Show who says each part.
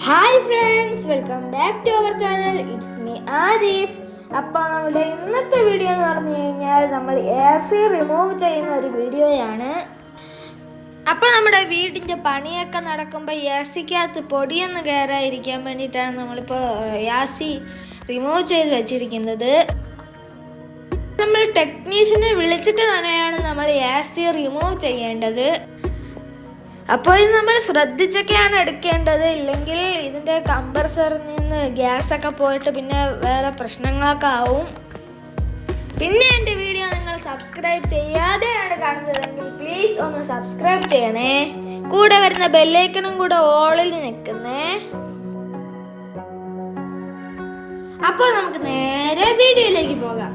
Speaker 1: Hi friends, welcome back to our channel. It's me Arif. അപ്പോൾ നമ്മുടെ ഇന്നത്തെ വീഡിയോ എന്ന് പറഞ്ഞു കഴിഞ്ഞാൽ നമ്മൾ AC റിമൂവ് ചെയ്യുന്ന ഒരു വീഡിയോയാണ്. അപ്പോൾ നമ്മുടെ വീടിൻ്റെ പണിയൊക്കെ നടക്കുമ്പോൾ ACക്കകത്ത് പൊടിയൊന്നും കയറാതിരിക്കാൻ വേണ്ടിയിട്ടാണ് നമ്മളിപ്പോൾ AC റിമൂവ് ചെയ്ത് വെച്ചിരിക്കുന്നത്. നമ്മൾ ടെക്നീഷ്യനെ വിളിച്ചിട്ട് തന്നെയാണ് നമ്മൾ AC റിമൂവ് ചെയ്യേണ്ടത്. അപ്പോൾ ഇത് നമ്മൾ ശ്രദ്ധിച്ചൊക്കെയാണ് എടുക്കേണ്ടത്, ഇല്ലെങ്കിൽ ഇതിൻ്റെ കംപ്രസറിൽ നിന്ന് ഗ്യാസൊക്കെ പോയിട്ട് പിന്നെ വേറെ പ്രശ്നങ്ങളൊക്കെ ആവും. പിന്നെ എൻ്റെ വീഡിയോ നിങ്ങൾ സബ്സ്ക്രൈബ് ചെയ്യാതെയാണ് കാണുന്നതെങ്കിൽ പ്ലീസ് ഒന്ന് സബ്സ്ക്രൈബ് ചെയ്യണേ. കൂടെ വരുന്ന ബെല്ലൈക്കണും കൂടെ ഓളിൽ നിൽക്കുന്നേ. അപ്പോൾ നമുക്ക് നേരെ വീഡിയോയിലേക്ക് പോകാം.